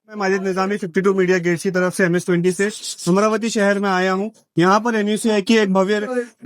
मैं Majid Nizami 52 media gate की तरफ से MS-20 से अमरावती शहर में आया हूं। यहाँ पर NUCI की एक भव्य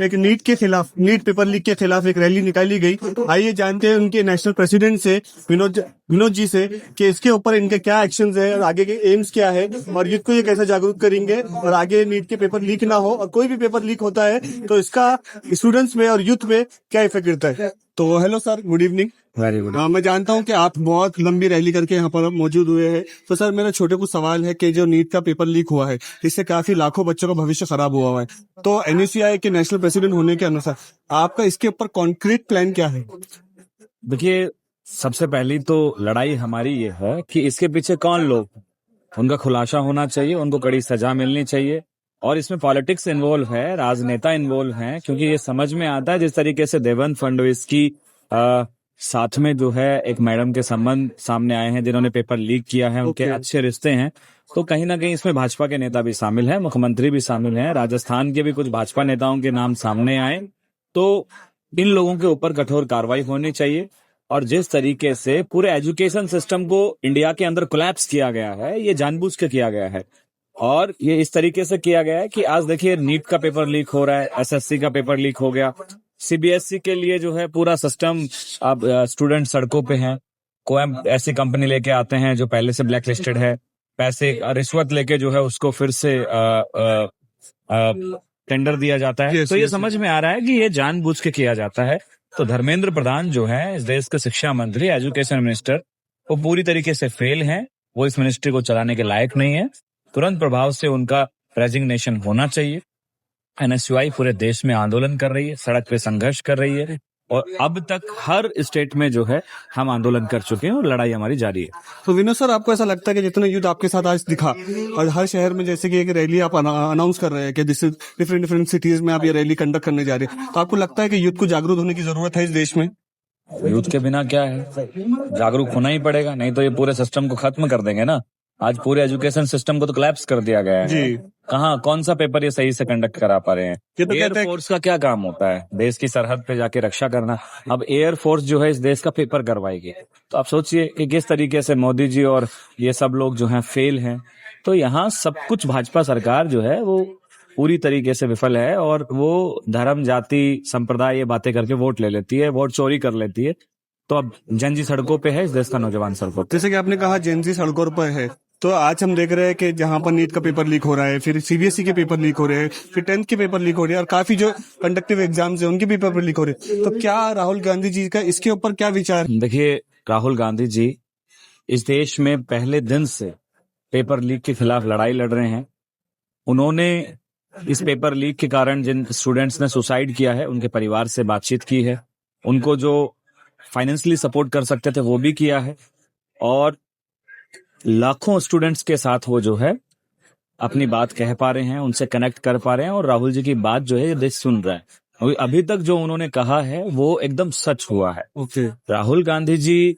एक नीट के खिलाफ, नीट पेपर लीक के खिलाफ एक रैली निकाली गई। आइए जानते हैं उनके नेशनल प्रेसिडेंट से विनोद जी से कि इसके ऊपर इनके क्या एक्शंस है और आगे के एम्स क्या है और यूथ को ये कैसे जागरूक करेंगे और आगे नीट के पेपर लीक ना हो, और कोई भी पेपर लीक होता है तो इसका स्टूडेंट्स में और यूथ में क्या इफेक्ट गिरता है। तो hello sir, good evening. Very good. मैं जानता हूं कि आप बहुत लंबी रैली करके यहाँ पर मौजूद हुए हैं। तो सर, मेरा छोटे कुछ सवाल है कि जो नीट का पेपर लीक हुआ है, इससे काफी लाखों बच्चों का भविष्य खराब हुआ है। तो NUCI के नेशनल प्रेसिडेंट होने के अनुसार आपका इसके ऊपर कॉन्क्रीट प्लान क्या है? देखिए, सबसे पहली तो लड़ाई हमारी ये है कि इसके पीछे कौन लोग, उनका खुलासा होना चाहिए, उनको कड़ी सजा मिलनी चाहिए। और इसमें पॉलिटिक्स इन्वॉल्व है, राजनेता इन्वॉल्व हैं, क्योंकि ये समझ में आता है जिस तरीके से देवेंद्र फडणवीस की साथ में जो है एक मैडम के संबंध सामने आए हैं जिन्होंने पेपर लीक किया है, उनके अच्छे रिश्ते हैं। तो कहीं ना कहीं इसमें भाजपा के नेता भी शामिल हैं, मुख्यमंत्री भी शामिल हैं, राजस्थान के भी कुछ भाजपा नेताओं के नाम सामने आए। तो इन लोगों के ऊपर कठोर कार्रवाई होनी चाहिए। और जिस तरीके से पूरे एजुकेशन सिस्टम को इंडिया के अंदर कोलैप्स किया गया है, ये जानबूझ के किया गया है। और ये इस तरीके से किया गया है कि आज देखिए, नीट का पेपर लीक हो रहा है, SSC का पेपर लीक हो गया, CBSE के लिए जो है पूरा सिस्टम, अब स्टूडेंट सड़कों पे हैं। कोई ऐसी कंपनी लेके आते हैं जो पहले से ब्लैक लिस्टेड है, पैसे रिश्वत लेके जो है उसको फिर से टेंडर दिया जाता है। तो ये समझ में आ रहा है कि ये जानबूझ के किया जाता है। तो धर्मेंद्र प्रधान जो है इस देश के शिक्षा मंत्री, एजुकेशन मिनिस्टर, वो पूरी तरीके से फेल हैं। वो इस मिनिस्ट्री को चलाने के लायक नहीं है। तुरंत प्रभाव से उनका रेजिग्नेशन होना चाहिए। NSUI पूरे देश में आंदोलन कर रही है, सड़क पे संघर्ष कर रही है, और अब तक हर स्टेट में जो है हम आंदोलन कर चुके हैं और लड़ाई हमारी जारी है। तो विनोद सर, आपको ऐसा लगता है कि जितना युद्ध आपके साथ आज दिखा और हर शहर में जैसे कि एक रैली आप अनाउंस कर रहे हैं कि डिफरेंट सिटीज में आप ये रैली कंडक्ट करने जा रहे हैं, तो आपको लगता है कि युद्ध को जागरूक होने की जरूरत है इस देश में? यूथ के बिना क्या है, जागरूक होना ही पड़ेगा, नहीं तो ये पूरे सिस्टम को खत्म कर देंगे ना। आज पूरे एजुकेशन सिस्टम को तो कोलैप्स कर दिया गया है जी। कहाँ, कौन सा पेपर ये सही से कंडक्ट करा पा रहे हैं? तो एयरफोर्स का क्या काम होता है? देश की सरहद पे जाके रक्षा करना। अब एयरफोर्स जो है इस देश का पेपर करवाएगी। तो आप सोचिए कि किस तरीके से मोदी जी और ये सब लोग जो हैं फेल हैं। तो यहाँ सब कुछ भाजपा सरकार जो है वो पूरी तरीके से विफल है, और वो धर्म, जाति, संप्रदाय ये बातें करके वोट ले लेती है, वोट चोरी कर लेती है। तो अब जेनजी सड़कों पे है, इस देश का नौजवान सड़कों पे। जैसे कि आपने कहा जेनजी सड़कों पर है, तो आज हम देख रहे हैं कि जहां पर नीट का पेपर लीक हो रहा है, फिर CBSE के पेपर लीक हो रहे हैं, फिर 10th के पेपर लीक हो रहे हैं, और काफी जो कंडक्टिव एग्जाम्स है उनके भी पेपर लीक हो रहे हैं। तो क्या राहुल गांधी जी का इसके ऊपर क्या विचार? देखिए, राहुल गांधी जी इस देश में पहले दिन से पेपर लीक के खिलाफ लड़ाई लड़ रहे हैं। उन्होंने इस पेपर लीक के कारण जिन स्टूडेंट्स ने सुसाइड किया है उनके परिवार से बातचीत की है, उनको जो फाइनेंशियली सपोर्ट कर सकते थे वो भी किया है, और लाखों स्टूडेंट्स के साथ वो जो है अपनी बात कह पा रहे हैं, उनसे कनेक्ट कर पा रहे हैं, और राहुल जी की बात जो है ये देश सुन रहा है। अभी तक जो उन्होंने कहा है वो एकदम सच हुआ है। राहुल गांधी जी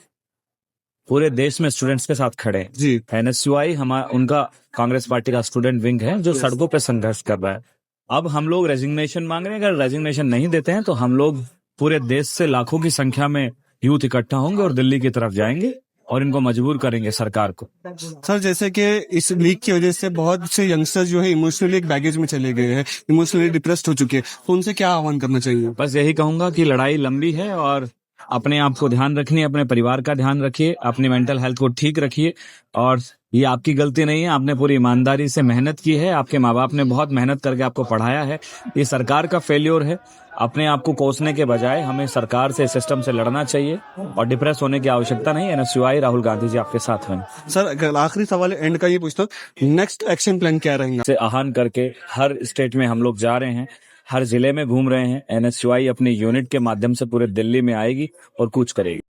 पूरे देश में स्टूडेंट्स के साथ खड़े हैं जी। NSUI उनका कांग्रेस पार्टी का स्टूडेंट विंग है जो सड़कों पे संघर्ष कर रहा है। अब हम लोग रेजिग्नेशन मांग रहे हैं। अगर रेजिग्नेशन नहीं देते हैं तो हम लोग पूरे देश से लाखों की संख्या में यूथ इकट्ठा होंगे और दिल्ली की तरफ जाएंगे और इनको मजबूर करेंगे सरकार को। सर, जैसे कि इस लीक की वजह से बहुत से यंगस्टर्स जो है इमोशनली एक बैगेज में चले गए हैं, इमोशनली डिप्रेस्ड हो चुके हैं, तो उनसे क्या आह्वान करना चाहिए? बस यही कहूंगा कि लड़ाई लंबी है, और अपने आप को ध्यान रखिए, अपने परिवार का ध्यान रखिए, अपनी मेंटल हेल्थ को ठीक रखिए। और ये आपकी गलती नहीं है, आपने पूरी ईमानदारी से मेहनत की है, आपके माँ बाप ने बहुत मेहनत करके आपको पढ़ाया है। ये सरकार का फेल्योर है। अपने आप को कोसने के बजाय हमें सरकार से, सिस्टम से लड़ना चाहिए, और डिप्रेस होने की आवश्यकता नहीं। NSUI राहुल गांधी जी आपके साथ हैं। सर, आखिरी सवाल एंड का ये पूछता हूँ, नेक्स्ट एक्शन प्लान क्या रहेगा? से आह्वान करके हर स्टेट में हम लोग जा रहे हैं, हर जिले में घूम रहे हैं। NSUI अपनी यूनिट के माध्यम से पूरे दिल्ली में आएगी और कूच करेगी।